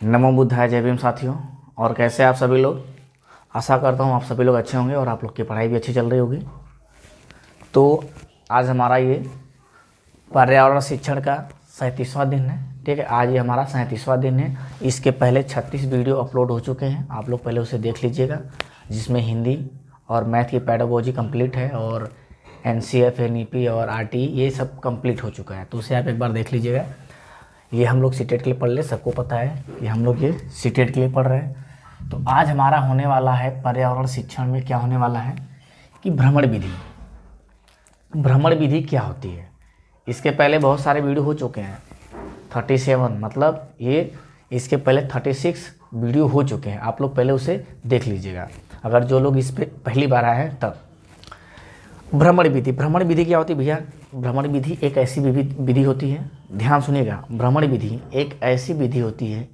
नमो बुद्धाय, जय भीम साथियों। और कैसे आप सभी लोग? आशा करता हूँ आप सभी लोग अच्छे होंगे और आप लोग की पढ़ाई भी अच्छी चल रही होगी। तो आज हमारा ये पर्यावरण शिक्षण का 37वां दिन है। ठीक है, आज ये हमारा 37वां दिन है। इसके पहले 36 वीडियो अपलोड हो चुके हैं, आप लोग पहले उसे देख लीजिएगा, जिसमें हिंदी और मैथ की पेडागोजी कंप्लीट है और NCF, NEP और RTE ये सब कंप्लीट हो चुका है। तो उसे आप एक बार देख लीजिएगा। ये हम लोग सीटेट के लिए पढ़ ले, सबको पता है कि हम लोग ये सीटेट के लिए पढ़ रहे हैं। तो आज हमारा होने वाला है पर्यावरण शिक्षण में क्या होने वाला है कि भ्रमण विधि। भ्रमण विधि क्या होती है? इसके पहले बहुत सारे वीडियो हो चुके हैं, 37 मतलब ये इसके पहले 36 वीडियो हो चुके हैं। आप लोग पहले उसे देख लीजिएगा, अगर जो लोग इस पर पहली बार आए हैं तब। भ्रमण विधि, भ्रमण विधि क्या होती है भैया? भ्रमण विधि एक ऐसी विधि होती है, ध्यान सुनिएगा, भ्रमण विधि एक ऐसी विधि होती है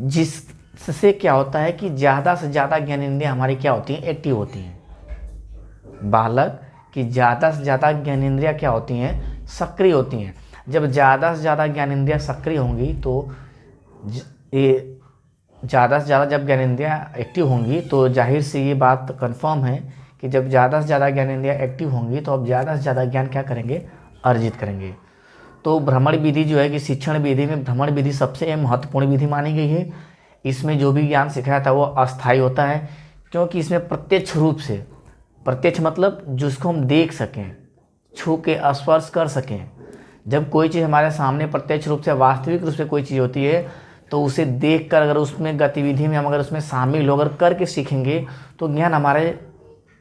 जिससे क्या होता है कि ज़्यादा से ज़्यादा ज्ञानेंद्रियाँ हमारी क्या होती हैं? एक्टिव होती हैं। बालक की ज़्यादा से ज़्यादा ज्ञानेंद्रियाँ क्या होती हैं? सक्रिय होती हैं। जब ज़्यादा से ज़्यादा ज्ञानेंद्रियाँ सक्रिय होंगी तो ये ज़्यादा से ज़्यादा जब ज्ञानेंद्रियाँ एक्टिव होंगी तो जाहिर से ये बात कन्फर्म है कि जब ज़्यादा से ज़्यादा ज्ञानेंद्रियाँ एक्टिव होंगी तो अब ज़्यादा से ज़्यादा ज्ञान क्या करेंगे? अर्जित करेंगे। तो भ्रमण विधि जो है कि शिक्षण विधि में भ्रमण विधि सबसे महत्वपूर्ण विधि मानी गई है। इसमें जो भी ज्ञान सिखाया था वो अस्थायी होता है, क्योंकि इसमें प्रत्यक्ष रूप से, प्रत्यक्ष मतलब जिसको हम देख सकें, छू के स्पर्श कर सकें। जब कोई चीज़ हमारे सामने प्रत्यक्ष रूप से, वास्तविक रूप से कोई चीज़ होती है तो उसे देख कर अगर उसमें गतिविधि में हम अगर उसमें शामिल होकर करके सीखेंगे तो ज्ञान हमारे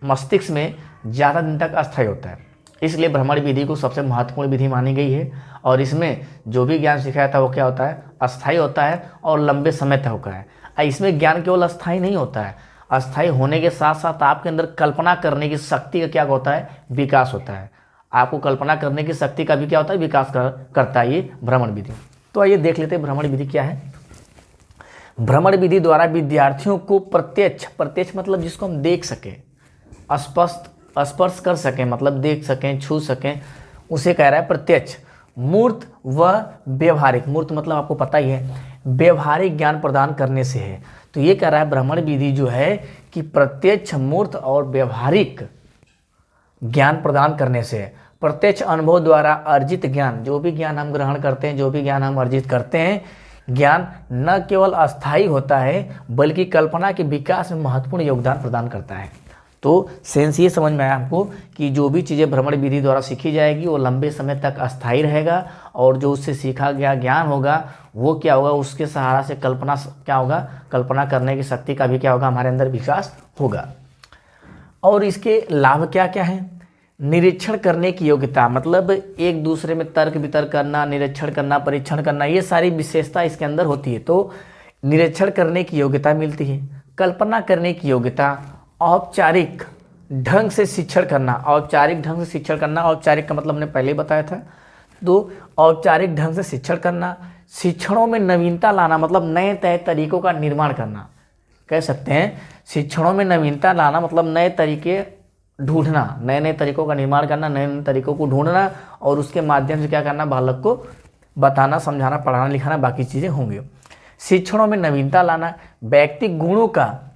मस्तिष्क में ज़्यादा दिन तक अस्थायी होता है। इसलिए भ्रमण विधि को सबसे महत्वपूर्ण विधि मानी गई है। और इसमें जो भी ज्ञान सिखाया था वो क्या होता है? अस्थायी होता है और लंबे समय तक होता है। इसमें ज्ञान केवल अस्थायी नहीं होता है, अस्थायी होने के साथ साथ आपके अंदर कल्पना करने की शक्ति का क्या होता है? विकास होता है। आपको कल्पना करने की शक्ति का भी क्या होता है? विकास करता है ये भ्रमण विधि। तो आइए देख लेते हैं भ्रमण विधि क्या है। भ्रमण विधि द्वारा विद्यार्थियों को प्रत्यक्ष मतलब जिसको हम देख सकें, स्पर्श कर सकें, मतलब देख सकें, छू सकें, उसे कह रहा है प्रत्यक्ष, मूर्त व व्यवहारिक। मूर्त मतलब आपको पता ही है, व्यवहारिक ज्ञान प्रदान करने से है। तो ये कह रहा है भ्रमण विधि जो है कि प्रत्यक्ष, मूर्त और व्यवहारिक ज्ञान प्रदान करने से है। प्रत्यक्ष अनुभव द्वारा अर्जित ज्ञान, जो भी ज्ञान हम ग्रहण करते हैं, जो भी ज्ञान हम अर्जित करते हैं, ज्ञान न केवल अस्थायी होता है बल्कि कल्पना के विकास में महत्वपूर्ण योगदान प्रदान करता है। तो सेंस ये समझ में आया हमको कि जो भी चीज़ें भ्रमण विधि द्वारा सीखी जाएगी वो लंबे समय तक अस्थायी रहेगा, और जो उससे सीखा गया ज्ञान होगा वो क्या होगा? उसके सहारा से कल्पना क्या होगा? कल्पना करने की शक्ति का भी क्या होगा? हमारे अंदर विकास होगा। और इसके लाभ क्या क्या हैं? निरीक्षण करने की योग्यता, मतलब एक दूसरे में तर्क वितर्क करना, निरीक्षण करना, परीक्षण करना, ये सारी विशेषता इसके अंदर होती है। तो निरीक्षण करने की योग्यता मिलती है, कल्पना करने की योग्यता, औपचारिक ढंग से शिक्षण करना। औपचारिक ढंग से शिक्षण करना, औपचारिक का मतलब हमने पहले बताया था। तो औपचारिक ढंग से शिक्षण करना, शिक्षणों में नवीनता लाना, मतलब नए नए तरीकों का निर्माण करना, कह सकते हैं शिक्षणों में नवीनता लाना मतलब नए तरीके ढूंढना, नए नए तरीकों का निर्माण करना, नए नए तरीकों को ढूंढना, और उसके माध्यम से क्या करना? बालक को बताना, समझाना, पढ़ाना, लिखाना, बाकी चीज़ें होंगी। शिक्षणों में नवीनता लाना, व्यक्तिगत गुणों का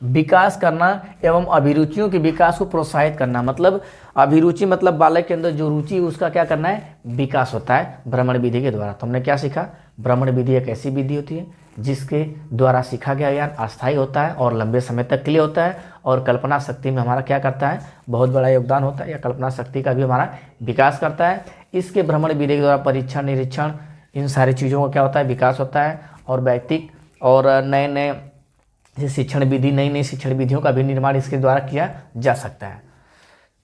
विकास करना एवं अभिरुचियों के विकास को प्रोत्साहित करना, मतलब अभिरुचि मतलब बालक के अंदर जो रुचि उसका क्या करना है? विकास होता है भ्रमण विधि के द्वारा। तो हमने क्या सीखा? भ्रमण विधि एक ऐसी विधि होती है जिसके द्वारा सीखा गया ज्ञान अस्थायी होता है और लंबे समय तक के लिए होता है, और कल्पना शक्ति में हमारा क्या करता है? बहुत बड़ा योगदान होता है, या कल्पना शक्ति का भी हमारा विकास करता है। इसके भ्रमण विधि के द्वारा परीक्षण, निरीक्षण, इन सारी चीज़ों का क्या होता है? विकास होता है, और व्यक्तिगत और नए नए शिक्षण विधि, नई नई शिक्षण विधियों का भी निर्माण इसके द्वारा किया जा सकता है।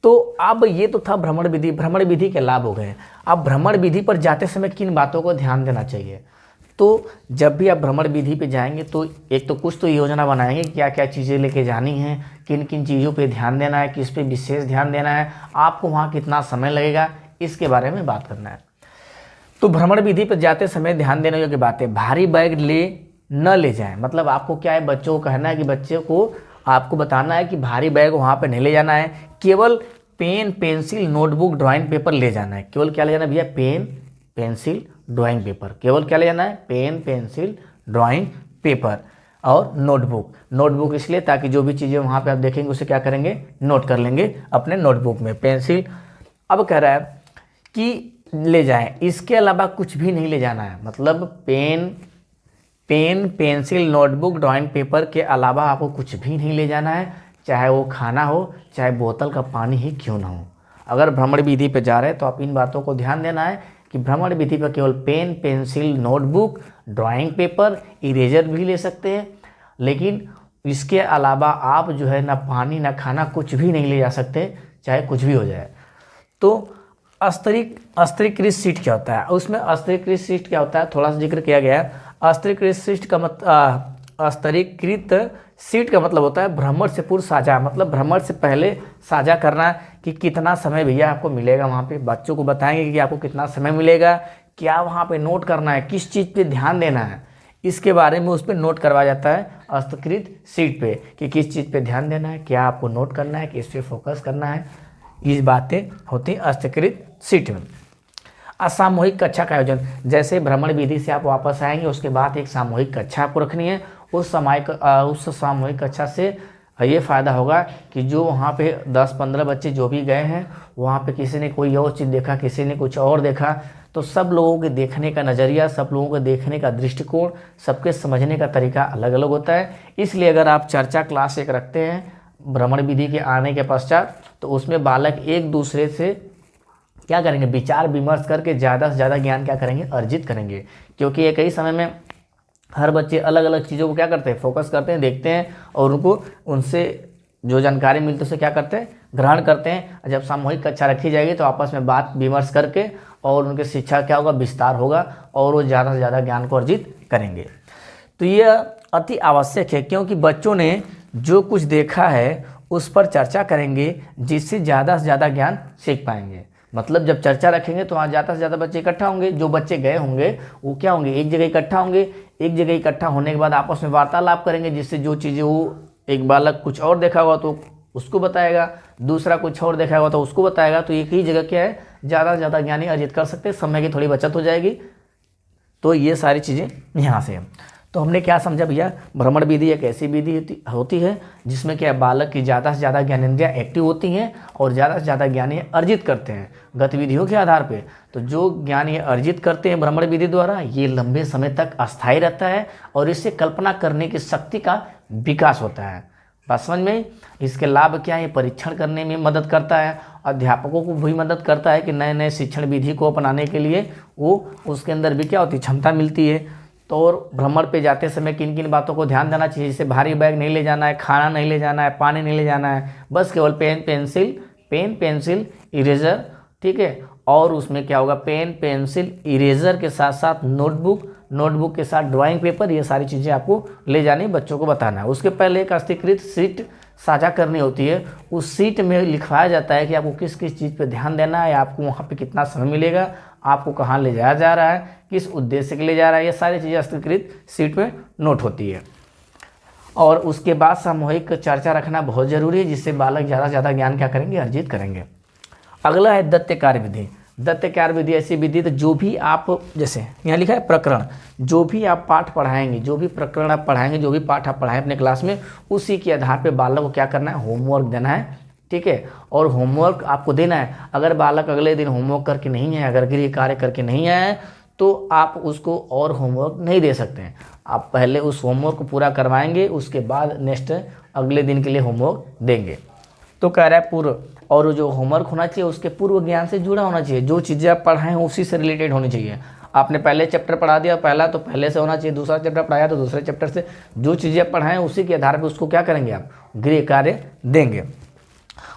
तो अब ये तो था भ्रमण विधि। भ्रमण विधि के लाभ हो गए। अब भ्रमण विधि पर जाते समय किन बातों को ध्यान देना चाहिए? तो जब भी आप भ्रमण विधि पे जाएंगे तो एक तो कुछ तो योजना बनाएंगे, क्या क्या चीज़ें लेके जानी हैं, किन किन चीज़ों पे ध्यान देना है, किस पे विशेष ध्यान देना है, आपको वहाँ कितना समय लगेगा, इसके बारे में बात करना है। तो भ्रमण विधि पर जाते समय ध्यान देने योग्य बातें, भारी बैग न ले जाएं। मतलब आपको क्या है? बच्चों को कहना है कि बच्चे को आपको बताना है कि भारी बैग वहाँ पे नहीं ले जाना है, केवल pen, pencil, notebook, drawing paper ले जाना है। केवल क्या ले जाना है भैया? Pen, pencil, drawing paper. केवल क्या ले जाना है? पेन, पेंसिल, ड्राइंग पेपर और नोटबुक। नोटबुक इसलिए ताकि जो भी चीज़ें वहाँ पे आप देखेंगे उसे क्या करेंगे, नोट कर लेंगे अपने नोटबुक में। पेंसिल, अब कह रहा है कि ले जाएं, इसके अलावा कुछ भी नहीं ले जाना है। मतलब pen pencil notebook drawing paper के अलावा आपको कुछ भी नहीं ले जाना है, चाहे वो खाना हो चाहे बोतल का पानी ही क्यों ना हो। अगर भ्रमण विधि पे जा रहे हैं तो आप इन बातों को ध्यान देना है कि भ्रमण विधि पर केवल pen pencil notebook drawing paper eraser भी ले सकते हैं, लेकिन इसके अलावा आप जो है ना पानी ना खाना कुछ भी नहीं ले जा सकते, चाहे कुछ भी हो जाए। तो स्तरीकृत सीट क्या होता है, उसमें स्तरीकृत सीट क्या होता है थोड़ा सा जिक्र किया गया है। स्तरीकृत सीट का मतलब होता है भ्रमण से पूर्व साझा, मतलब भ्रमण से पहले साझा करना कि कितना समय भैया आपको मिलेगा वहाँ पे। बच्चों को बताएंगे कि आपको कितना समय मिलेगा, क्या वहाँ पे नोट करना है, किस चीज़ पे ध्यान देना है, इसके बारे में उस पर नोट करवाया जाता है स्तरीकृत सीट पे कि किस चीज़ पे ध्यान देना है, क्या आपको नोट करना है, किस पे फोकस करना है। ये बातें होती हैं स्तरीकृत सीट में। असामूहिक कक्षा का आयोजन, जैसे भ्रमण विधि से आप वापस आएंगे उसके बाद एक सामूहिक कक्षा आपको रखनी है। उस सामूहिक कक्षा से ये फ़ायदा होगा कि जो वहाँ पे 10-15 बच्चे जो भी गए हैं वहाँ पे किसी ने कोई और चीज़ देखा, किसी ने कुछ और देखा, तो सब लोगों के देखने का नज़रिया, सब लोगों के देखने का दृष्टिकोण, सबके समझने का तरीका अलग अलग होता है। इसलिए अगर आप चर्चा क्लास एक रखते हैं भ्रमण विधि के आने के पश्चात, तो उसमें बालक एक दूसरे से क्या करेंगे, विचार विमर्श करके ज़्यादा से ज़्यादा ज्ञान क्या करेंगे, अर्जित करेंगे। क्योंकि एक ही समय में हर बच्चे अलग अलग चीज़ों को क्या करते हैं, फोकस करते हैं, देखते हैं और उनको उनसे जो जानकारी मिलती है उसे क्या करते हैं, ग्रहण करते हैं। जब सामूहिक कक्षा रखी जाएगी तो आपस में बात विमर्श करके और उनकी शिक्षा क्या होगा, विस्तार होगा और वो ज़्यादा से ज़्यादा ज्ञान को अर्जित करेंगे। तो यह अति आवश्यक है, क्योंकि बच्चों ने जो कुछ देखा है उस पर चर्चा करेंगे जिससे ज़्यादा से ज़्यादा ज्ञान सीख पाएंगे। मतलब जब चर्चा रखेंगे तो वहाँ ज़्यादा से ज़्यादा बच्चे इकट्ठा होंगे, जो बच्चे गए होंगे वो क्या होंगे, एक जगह इकट्ठा होंगे। एक जगह इकट्ठा होने के बाद आपस में वार्तालाप करेंगे, जिससे जो चीज़ें वो एक बालक कुछ और देखा हुआ तो उसको बताएगा, दूसरा कुछ और देखा हुआ तो उसको बताएगा। तो एक ही जगह क्या है, ज़्यादा से ज़्यादा ज्ञानी अर्जित कर सकते हैं, समय की थोड़ी बचत हो जाएगी। तो ये सारी चीज़ें यहाँ से हैं। तो हमने क्या समझा भैया, भ्रमण विधि एक ऐसी विधि होती है जिसमें क्या बालक की ज़्यादा से ज़्यादा ज्ञानेंद्रियाँ एक्टिव होती हैं और ज़्यादा से ज़्यादा ज्ञान ये अर्जित करते हैं गतिविधियों के आधार पे। तो जो ज्ञान ये अर्जित करते हैं भ्रमण विधि द्वारा, ये लंबे समय तक अस्थायी रहता है और इससे कल्पना करने की शक्ति का विकास होता है। बात समझ में? इसके लाभ क्या है, परीक्षण करने में मदद करता है, अध्यापकों को भी मदद करता है कि नए नए शिक्षण विधि को अपनाने के लिए वो उसके अंदर भी क्या होती है, क्षमता मिलती है। तो और भ्रमण पे जाते समय किन किन बातों को ध्यान देना चाहिए, जैसे भारी बैग नहीं ले जाना है, खाना नहीं ले जाना है, पानी नहीं ले जाना है, बस केवल पेन पेंसिल इरेजर, ठीक है। और उसमें क्या होगा, पेन पेंसिल इरेजर के साथ साथ नोटबुक के साथ ड्राइंग पेपर, ये सारी चीज़ें आपको ले जानी, बच्चों को बताना है। उसके पहले एक स्तरीकृत सीट साझा करनी होती है। उस सीट में लिखवाया जाता है कि आपको किस किस चीज़ पे ध्यान देना है, आपको वहाँ पे कितना समय मिलेगा, आपको कहाँ ले जाया जा रहा है, किस उद्देश्य के लिए जा रहा है, ये सारी चीज़ें स्तरीकृत सीट में नोट होती है। और उसके बाद सामूहिक चर्चा रखना बहुत ज़रूरी है, जिससे बालक ज़्यादा से ज़्यादा ज्ञान क्या करेंगे, अर्जित करेंगे। अगला है दत्त कार्य विधि। दत्त कार्य विधि ऐसी विधि तो जो भी आप, जैसे यहाँ लिखा है प्रकरण, जो भी आप पाठ पढ़ाएंगे, जो भी प्रकरण आप पढ़ाएंगे, जो भी पाठ आप पढ़ाएं अपने क्लास में, उसी के आधार पे बालक को क्या करना है, होमवर्क देना है, ठीक है। और होमवर्क आपको देना है। अगर बालक अगले दिन होमवर्क करके नहीं है, अगर गृह कार्य करके नहीं आया है, तो आप उसको और होमवर्क नहीं दे सकते हैं। आप पहले उस होमवर्क को पूरा करवाएंगे, उसके बाद नेक्स्ट अगले दिन के लिए होमवर्क देंगे। तो कह रहा है पूर्व, और जो होमवर्क होना चाहिए उसके पूर्व ज्ञान से जुड़ा होना चाहिए। जो चीज़ें आप पढ़ाएं उसी से रिलेटेड होनी चाहिए। आपने पहले चैप्टर पढ़ा दिया पहला, तो पहले से होना चाहिए, दूसरा चैप्टर पढ़ाया तो दूसरे चैप्टर से। जो चीज़ें आप पढ़ाएं उसी के आधार पर उसको क्या करेंगे, आप गृह कार्य देंगे।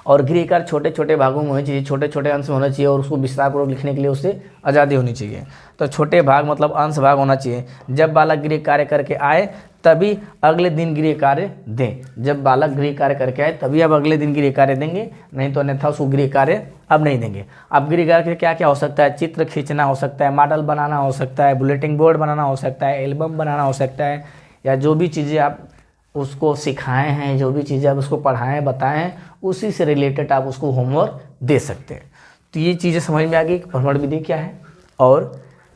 और गृह कार्य छोटे छोटे भागों में होनी चाहिए, छोटे छोटे अंश में होना चाहिए, और उसको विस्तारपूर्वक लिखने के लिए उससे आज़ादी होनी चाहिए। तो छोटे भाग मतलब अंश भाग होना चाहिए। जब बालक गृह कार्य करके आए तभी अगले दिन गृह कार्य दें। जब बालक गृह कार्य करके आए तभी अब अगले दिन गृह कार्य देंगे, नहीं तो अन्यथा उसको गृह कार्य अब नहीं देंगे। अब गृह कार्य क्या क्या हो सकता है, चित्र खींचना हो सकता है, मॉडल बनाना हो सकता है, बुलेटिन बोर्ड बनाना हो सकता है, एल्बम बनाना हो सकता है, या जो भी चीज़ें आप उसको सिखाए हैं, जो भी चीज़ें आप उसको पढ़ाएं बताएं, उसी से रिलेटेड आप उसको होमवर्क दे सकते हैं। तो ये चीज़ें समझ में आ गई, भ्रमण विधि क्या है और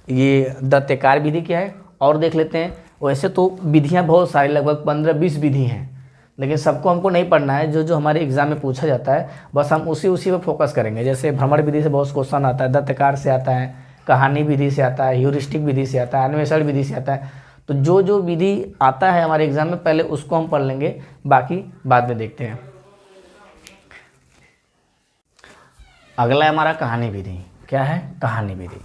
ये दत्त कार्य विधि क्या है। और देख लेते हैं वैसे तो विधियाँ बहुत सारी, लगभग 15-20 विधि हैं, लेकिन सबको हमको नहीं पढ़ना है। जो जो हमारे एग्जाम में पूछा जाता है बस हम उसी पे फोकस करेंगे। जैसे भ्रमण विधि से बहुत क्वेश्चन आता है, दत्तकार से आता है, कहानी विधि से आता है, ह्यूरिस्टिक विधि से आता है, अन्वेषण विधि से आता है। तो जो जो विधि आता है हमारे एग्जाम में पहले उसको हम पढ़ लेंगे, बाकी बाद में देखते हैं। अगला है हमारा कहानी विधि। क्या है? कहानी विधि।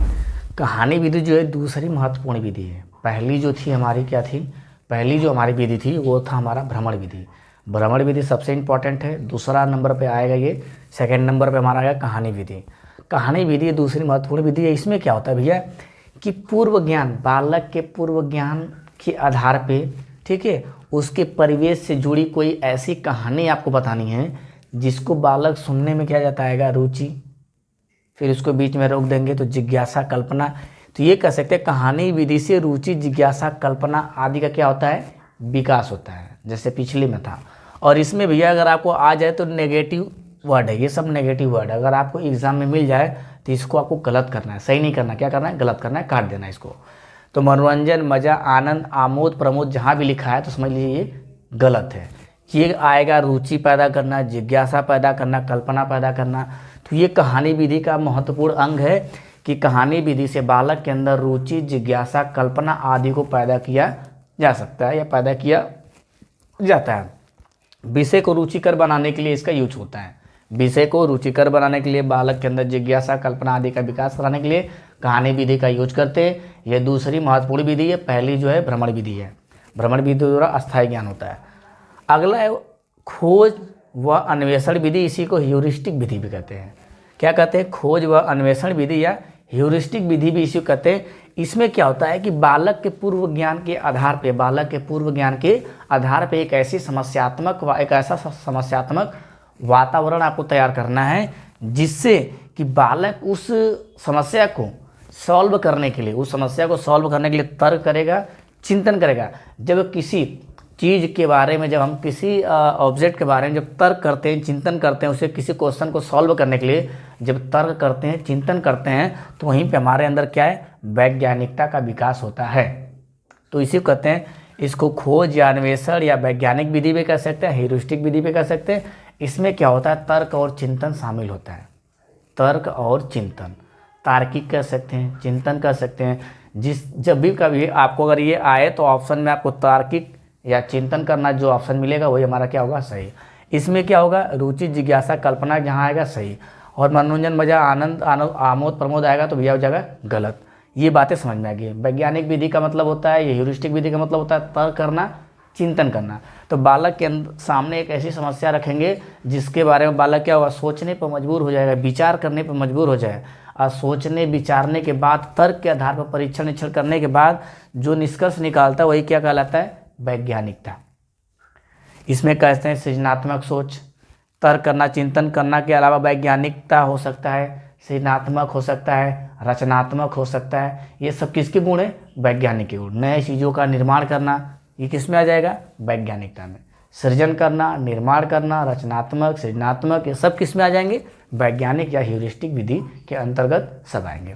कहानी विधि जो है दूसरी महत्वपूर्ण विधि है। पहली जो थी हमारी क्या थी? पहली जो हमारी विधि थी वो था हमारा भ्रमण विधि। भ्रमण विधि सबसे इम्पॉर्टेंट है। दूसरा नंबर पे आएगा ये, सेकंड नंबर पे हमारा आएगा कहानी विधि। कहानी विधि दूसरी महत्वपूर्ण विधि है। इसमें क्या होता है भैया कि पूर्व ज्ञान, बालक के पूर्व ज्ञान के आधार पे, ठीक है, उसके परिवेश से जुड़ी कोई ऐसी कहानी आपको बतानी है जिसको बालक सुनने में क्या जाता है, रुचि, फिर उसको बीच में रोक देंगे तो जिज्ञासा, कल्पना। तो ये कह सकते हैं कहानी विधि से रुचि, जिज्ञासा, कल्पना आदि का क्या होता है, विकास होता है, जैसे पिछले में था। और इसमें भैया अगर आपको आ जाए तो नेगेटिव वर्ड है, ये सब नेगेटिव वर्ड है। अगर आपको एग्जाम में मिल जाए तो इसको आपको गलत करना है, सही नहीं करना। क्या करना है? गलत करना है, काट देना है इसको। तो मनोरंजन, मजा, आनंद, आमोद, प्रमोद जहाँ भी लिखा है तो समझ लीजिए ये गलत है। ये आएगा रुचि पैदा करना, जिज्ञासा पैदा करना, कल्पना पैदा करना। तो ये कहानी विधि का महत्वपूर्ण अंग है कि कहानी विधि से बालक के अंदर रुचि, जिज्ञासा, कल्पना आदि को पैदा किया जा सकता है या पैदा किया जाता है। विषय को रुचिकर बनाने के लिए इसका यूज होता है। विषय को रुचिकर बनाने के लिए, बालक के अंदर जिज्ञासा, कल्पना आदि का विकास कराने के लिए कहानी विधि का यूज करते हैं। यह दूसरी महत्वपूर्ण विधि है। पहली जो है भ्रमण विधि है। भ्रमण विधि द्वारा अस्थायी ज्ञान होता है। अगला है खोज व अन्वेषण विधि। इसी को ह्यूरिस्टिक विधि भी कहते हैं। क्या कहते हैं? खोज व अन्वेषण विधि या ह्यूरिस्टिक विधि भी इसी को कहते हैं। इसमें क्या होता है कि बालक के पूर्व ज्ञान के आधार पे, बालक के पूर्व ज्ञान के आधार पे एक ऐसा समस्यात्मक वातावरण आपको तैयार करना है जिससे कि बालक उस समस्या को सॉल्व करने के लिए, उस समस्या को सॉल्व करने के लिए तर्क करेगा, चिंतन करेगा। जब किसी चीज़ के बारे में, जब हम किसी ऑब्जेक्ट के बारे में जब तर्क करते हैं, चिंतन करते हैं, उसे किसी क्वेश्चन को सॉल्व करने के लिए जब तर्क करते हैं, चिंतन करते हैं, तो वहीं पे हमारे अंदर क्या है, वैज्ञानिकता का विकास होता है। तो इसी को कहते हैं, इसको खोज या अन्वेषण या वैज्ञानिक विधि भी कह सकते हैं, ह्यूरिस्टिक विधि भी कह सकते हैं। इसमें क्या होता है, तर्क और चिंतन शामिल होता है। तर्क और चिंतन, तार्किक कह सकते हैं, चिंतन कह सकते हैं। जब भी कभी आपको अगर ये आए तो ऑप्शन में आपको तार्किक या चिंतन करना जो ऑप्शन मिलेगा वही हमारा क्या होगा, सही। इसमें क्या होगा, रुचि, जिज्ञासा, कल्पना जहाँ आएगा सही, और मनोरंजन, मजा, आनंद, आमोद, प्रमोद आएगा तो भैया हो जाएगा गलत। ये बातें समझ में आ गई। वैज्ञानिक विधि का मतलब होता है, ये ह्यूरिस्टिक विधि का मतलब होता है तर्क करना, चिंतन करना। तो बालक के सामने एक ऐसी समस्या रखेंगे जिसके बारे में बालक क्या होगा, सोचने पर मजबूर हो जाएगा, विचार करने पर मजबूर हो जाए। और सोचने विचारने के बाद, तर्क के आधार पर परीक्षण निरीक्षण करने के बाद जो निष्कर्ष निकालता है वही क्या कहलाता है, वैज्ञानिकता। इसमें कहते हैं सृजनात्मक सोच, तर्क करना, चिंतन करना के अलावा वैज्ञानिकता हो सकता है, सृजनात्मक हो सकता है, रचनात्मक हो सकता है। ये सब किसके गुण है, वैज्ञानिक के गुण। नए चीज़ों का निर्माण करना, ये किस में आ जाएगा, वैज्ञानिकता में। सृजन करना, निर्माण करना, रचनात्मक, सृजनात्मक, ये सब किस में आ जाएंगे, वैज्ञानिक या ह्यूरिस्टिक विधि के अंतर्गत सब आएंगे।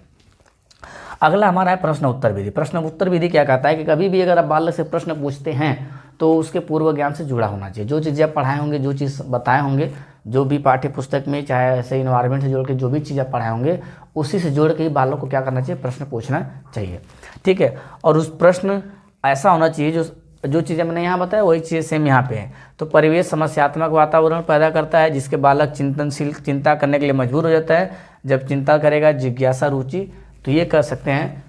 अगला हमारा है प्रश्न उत्तर विधि। प्रश्न उत्तर विधि क्या कहता है कि कभी भी अगर आप बालक से प्रश्न पूछते हैं तो उसके पूर्व ज्ञान से जुड़ा होना चाहिए। जो चीज़ें आप पढ़ाए होंगे, जो चीज़ बताए होंगे, जो भी पाठ्य पुस्तक में, चाहे ऐसे इन्वायरमेंट से जोड़ के जो भी चीज़ आप पढ़ाए होंगे, उसी से जोड़ के ही बालक को क्या करना चाहिए, प्रश्न पूछना चाहिए। ठीक है। और उस प्रश्न ऐसा होना चाहिए जो चीज़ें मैंने यहाँ बताया वही चीज़ सेम यहाँ पे है। तो परिवेश समस्यात्मक वातावरण पैदा करता है जिसके बालक चिंतनशील, चिंता करने के लिए मजबूर हो जाता है। जब चिंता करेगा, जिज्ञासा, रुचि, तो ये कह सकते हैं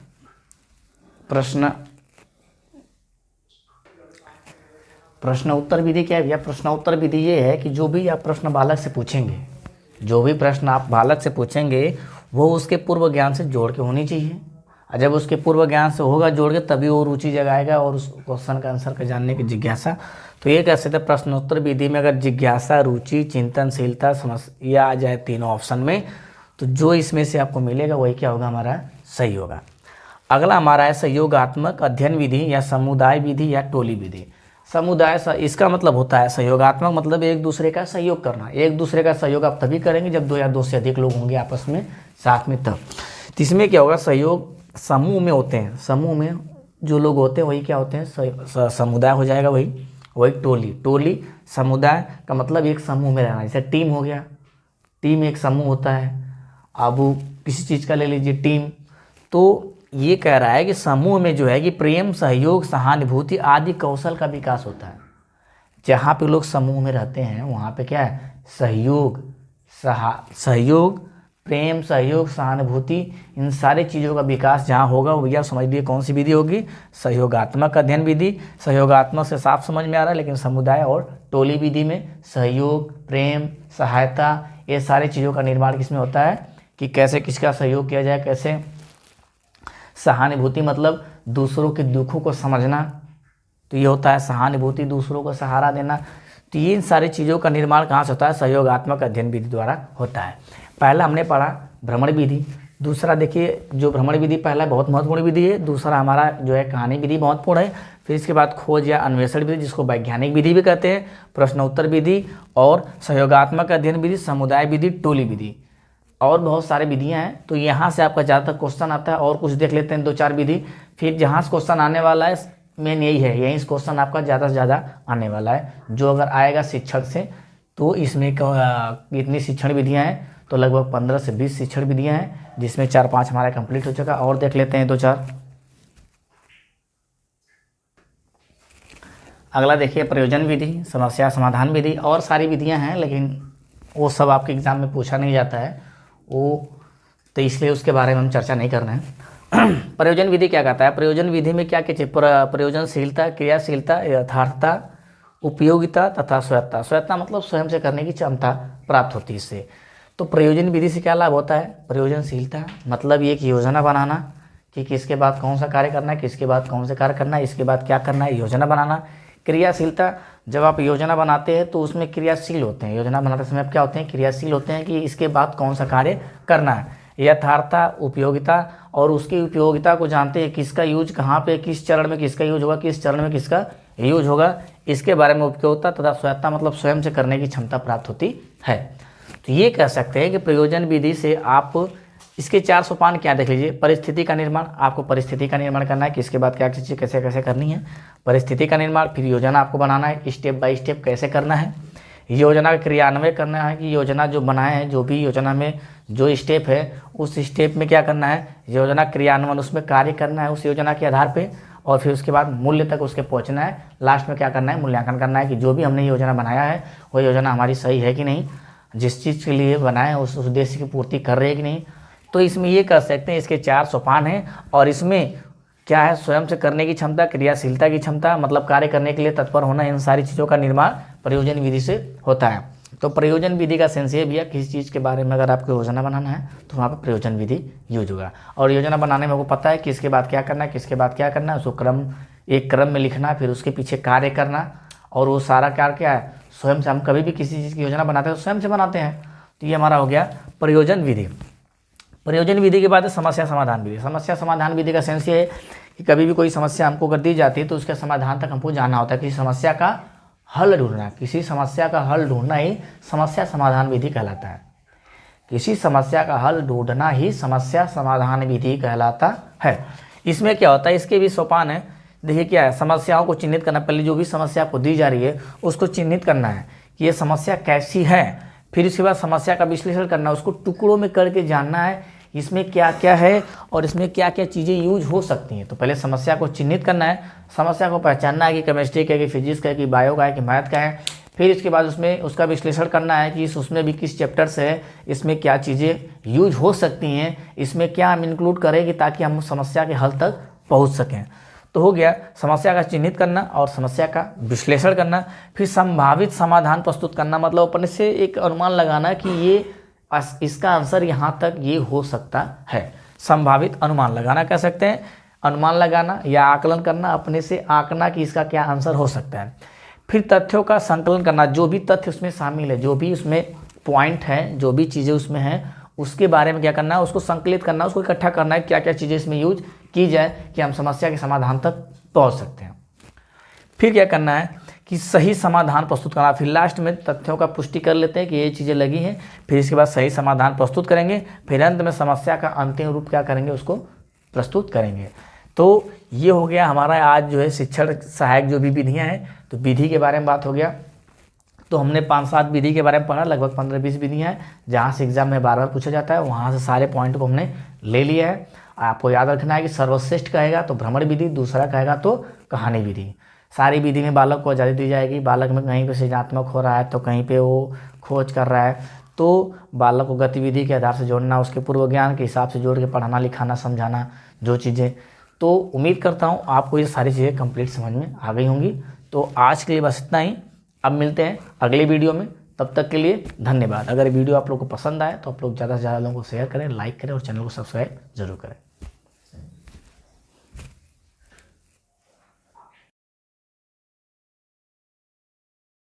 प्रश्न उत्तर विधि। क्या है भैया, प्रश्न उत्तर विधि ये है कि जो भी आप प्रश्न बालक से पूछेंगे, जो भी प्रश्न आप बालक से पूछेंगे वो उसके पूर्व ज्ञान से जोड़ के होनी चाहिए। और जब उसके पूर्व ज्ञान से होगा जोड़ के, तभी वो रुचि जगाएगा और उस क्वेश्चन का आंसर का जानने की जिज्ञासा। तो ये कह सकते हैं प्रश्नोत्तर विधि में अगर जिज्ञासा, रुचि, चिंतनशीलता, समस्या आ जाए तीनों ऑप्शन में, तो जो इसमें से आपको मिलेगा वही क्या होगा, हमारा सही होगा। अगला हमारा है सहयोगात्मक अध्ययन विधि या समुदाय विधि या टोली विधि। समुदाय, इसका मतलब होता है सहयोगात्मक, मतलब एक दूसरे का सहयोग करना। एक दूसरे का सहयोग आप तभी करेंगे जब दो या दो से अधिक लोग होंगे आपस में साथ में, तब। तो इसमें क्या होगा, सहयोग समूह में होते हैं, समूह में जो लोग होते हैं वही क्या होते हैं, समुदाय हो जाएगा, वही वही टोली। टोली समुदाय का मतलब एक समूह में रहना, जैसे टीम हो गया, टीम एक समूह होता है। अब वो किसी चीज़ का ले लीजिए टीम, तो ये कह रहा है कि समूह में जो है कि प्रेम, सहयोग, सहानुभूति आदि कौशल का विकास होता है। जहाँ पे लोग समूह में रहते हैं वहाँ पे क्या है, सहयोग, सहयोग, प्रेम, सहयोग, सहानुभूति, इन सारी चीज़ों का विकास जहाँ होगा वो भैया समझ लीजिए कौन सी विधि होगी, सहयोगात्मक अध्ययन विधि। सहयोगात्मक से साफ समझ में आ रहा है, लेकिन समुदाय और टोली विधि में सहयोग, प्रेम, सहायता, ये सारी चीज़ों का निर्माण किसमें होता है कि कैसे किसका सहयोग किया जाए, कैसे। सहानुभूति मतलब दूसरों के दुखों को समझना, तो ये होता है सहानुभूति, दूसरों को सहारा देना। तो ये इन सारी चीज़ों का निर्माण कहाँ से होता है, सहयोगात्मक अध्ययन विधि द्वारा होता है। पहला हमने पढ़ा भ्रमण विधि, दूसरा देखिए जो भ्रमण विधि पहला बहुत महत्वपूर्ण विधि है, दूसरा हमारा जो है कहानी विधि महत्वपूर्ण है। फिर इसके बाद खोज या अन्वेषण विधि जिसको वैज्ञानिक विधि भी कहते हैं, प्रश्नोत्तर विधि और सहयोगात्मक अध्ययन विधि, समुदाय विधि, टोली विधि, और बहुत सारे विधियां हैं। तो यहाँ से आपका ज़्यादातर क्वेश्चन आता है, और कुछ देख लेते हैं 2-4 विधि। फिर जहाँ से क्वेश्चन आने वाला है मेन यही है, यहीं से क्वेश्चन आपका ज़्यादा से ज़्यादा आने वाला है। जो अगर आएगा शिक्षक से तो इसमें कितनी शिक्षण विधियाँ हैं, तो लगभग 15 से 20 शिक्षण विधियाँ हैं, जिसमें 4-5 हमारा कंप्लीट हो चुका। और देख लेते हैं 2-4। अगला देखिए प्रयोजन विधि, समस्या समाधान विधि, और सारी विधियाँ हैं, लेकिन वो सब आपके एग्जाम में पूछा नहीं जाता है वो, तो इसलिए उसके बारे में हम चर्चा नहीं कर रहे हैं। प्रयोजन विधि क्या कहता है, प्रयोजन विधि में क्या क्या चीज़, प्रयोजनशीलता, क्रियाशीलता, यथार्थता, उपयोगिता तथा स्वायत्ता। स्वायत्ता मतलब स्वयं से करने की क्षमता प्राप्त होती है इससे। तो प्रयोजन विधि से क्या लाभ होता है, प्रयोजनशीलता मतलब ये कि योजना बनाना कि किसके बाद कौन सा कार्य करना है, किसके बाद कौन सा कार्य करना है, इसके बाद क्या करना है, योजना बनाना। क्रियाशीलता, जब आप योजना बनाते हैं तो उसमें क्रियाशील होते हैं, योजना बनाते समय आप क्या होते हैं, क्रियाशील होते हैं कि इसके बाद कौन सा कार्य करना है। यथार्थता, उपयोगिता, और उसकी उपयोगिता को जानते हैं, किसका यूज कहाँ पे, किस चरण में किसका यूज होगा, किस चरण में किसका यूज होगा, इसके बारे में उपयोगिता। तथा स्वायत्ता मतलब स्वयं से करने की क्षमता प्राप्त होती है। तो ये कह सकते हैं कि प्रयोजन विधि से आप इसके 4 सोपान क्या देख लीजिए। परिस्थिति का निर्माण, आपको परिस्थिति का निर्माण करना है कि इसके बाद क्या चीज़ें कैसे कैसे करनी है, परिस्थिति का निर्माण। फिर योजना आपको बनाना है, स्टेप बाय स्टेप कैसे करना है। योजना का क्रियान्वयन करना है कि योजना जो बनाए हैं, जो भी योजना में जो स्टेप है उस स्टेप में क्या करना है, योजना क्रियान्वयन, उसमें कार्य करना है उस योजना के आधार पे। और फिर उसके बाद मूल्य तक उसके पहुंचना है। लास्ट में क्या करना है, मूल्यांकन करना है कि जो भी हमने योजना बनाया है वो योजना हमारी सही है कि नहीं, जिस चीज़ के लिए बनाए उस उद्देश्य की पूर्ति कर रहे हैं कि नहीं। तो इसमें ये कह सकते हैं इसके 4 सोपान हैं, और इसमें क्या है, स्वयं से करने की क्षमता, क्रियाशीलता की क्षमता मतलब कार्य करने के लिए तत्पर होना, इन सारी चीज़ों का निर्माण प्रयोजन विधि से होता है। तो प्रयोजन विधि का सेंस ये भैया, किसी चीज़ के बारे में अगर आपको योजना बनाना है तो वहाँ पर प्रयोजन विधि यूज होगा। और योजना बनाने में आपको पता है कि इसके बाद क्या करना है, किसके बाद क्या करना है, उसको एक क्रम में लिखना, फिर उसके पीछे कार्य करना, और वो सारा कार्य क्या है, स्वयं से। हम कभी भी किसी चीज़ की योजना बनाते हैं तो स्वयं से बनाते हैं। तो ये हमारा हो गया प्रयोजन विधि। प्रयोजन विधि के बाद समस्या समाधान विधि। समस्या समाधान विधि का सेंस ये है कि कभी भी कोई समस्या हमको अगर दी जाती है तो उसके समाधान तक हमको जाना होता है, किसी समस्या का हल ढूंढना। किसी समस्या का हल ढूंढना ही समस्या समाधान विधि कहलाता है। किसी समस्या का हल ढूंढना ही समस्या समाधान विधि कहलाता है। इसमें क्या होता है, इसके भी सोपान है। देखिए क्या है, समस्याओं को चिन्हित करना। पहले जो भी समस्या आपको दी जा रही है उसको चिन्हित करना है कि ये समस्या कैसी है। फिर इसके बाद समस्या का विश्लेषण करना, उसको टुकड़ों में करके जानना है इसमें क्या क्या है और इसमें क्या क्या चीज़ें यूज हो सकती हैं। तो पहले समस्या को चिन्हित करना है, समस्या को पहचानना है कि केमिस्ट्री का है कि फिजिक्स का है कि बायो का है कि मैथ का है। फिर इसके बाद उसमें उसका विश्लेषण करना है कि उसमें भी किस चैप्टर से है, इसमें क्या चीज़ें यूज हो सकती हैं, इसमें क्या हम इंक्लूड करेंगे ताकि हम समस्या के हल तक पहुँच सकें। तो हो गया समस्या का चिन्हित करना और समस्या का विश्लेषण करना। फिर संभावित समाधान प्रस्तुत करना, मतलब अपने से एक अनुमान लगाना कि ये इसका आंसर यहाँ तक ये हो सकता है। संभावित अनुमान लगाना कह सकते हैं, अनुमान लगाना या आकलन करना, अपने से आंकना कि इसका क्या आंसर हो सकता है। फिर तथ्यों का संकलन करना, जो भी तथ्य उसमें शामिल है, जो भी उसमें पॉइंट है, जो भी चीज़ें उसमें हैं उसके बारे में क्या करना है, उसको संकलित करना, उसको इकट्ठा करना है, क्या क्या चीज़ें इसमें यूज की जाए कि हम समस्या के समाधान तक पहुँच सकते हैं। फिर क्या करना है कि सही समाधान प्रस्तुत करना। फिर लास्ट में तथ्यों का पुष्टि कर लेते हैं कि ये चीज़ें लगी हैं, फिर इसके बाद सही समाधान प्रस्तुत करेंगे, फिर अंत में समस्या का अंतिम रूप क्या करेंगे, उसको प्रस्तुत करेंगे। तो ये हो गया हमारा आज जो है शिक्षण सहायक जो भी विधियाँ हैं, तो विधि के बारे में बात हो गया। तो हमने 5-7 विधि के बारे में पढ़ा, लगभग 15-20 विधियाँ हैं जहाँ से एग्जाम में बार बार पूछा जाता है, वहाँ से सारे पॉइंट को हमने ले लिया है। आपको याद रखना है कि सर्वश्रेष्ठ कहेगा तो भ्रमण विधि, दूसरा कहेगा तो कहानी विधि। सारी विधि में बालक को आज़ादी दी जाएगी। बालक में कहीं पे सृजनात्मक हो रहा है तो कहीं पे वो खोज कर रहा है, तो बालक को गतिविधि के आधार से जोड़ना, उसके पूर्व ज्ञान के हिसाब से जोड़ के पढ़ाना, लिखाना, समझाना जो चीज़ें। तो उम्मीद करता हूँ आपको ये सारी चीज़ें कंप्लीट समझ में आ गई होंगी। तो आज के लिए बस इतना ही। अब मिलते हैं अगले वीडियो में, तब तक के लिए धन्यवाद। अगर वीडियो आप लोग को पसंद आए तो आप लोग ज़्यादा से ज़्यादा लोगों को शेयर करें, लाइक करें और चैनल को सब्सक्राइब जरूर करें।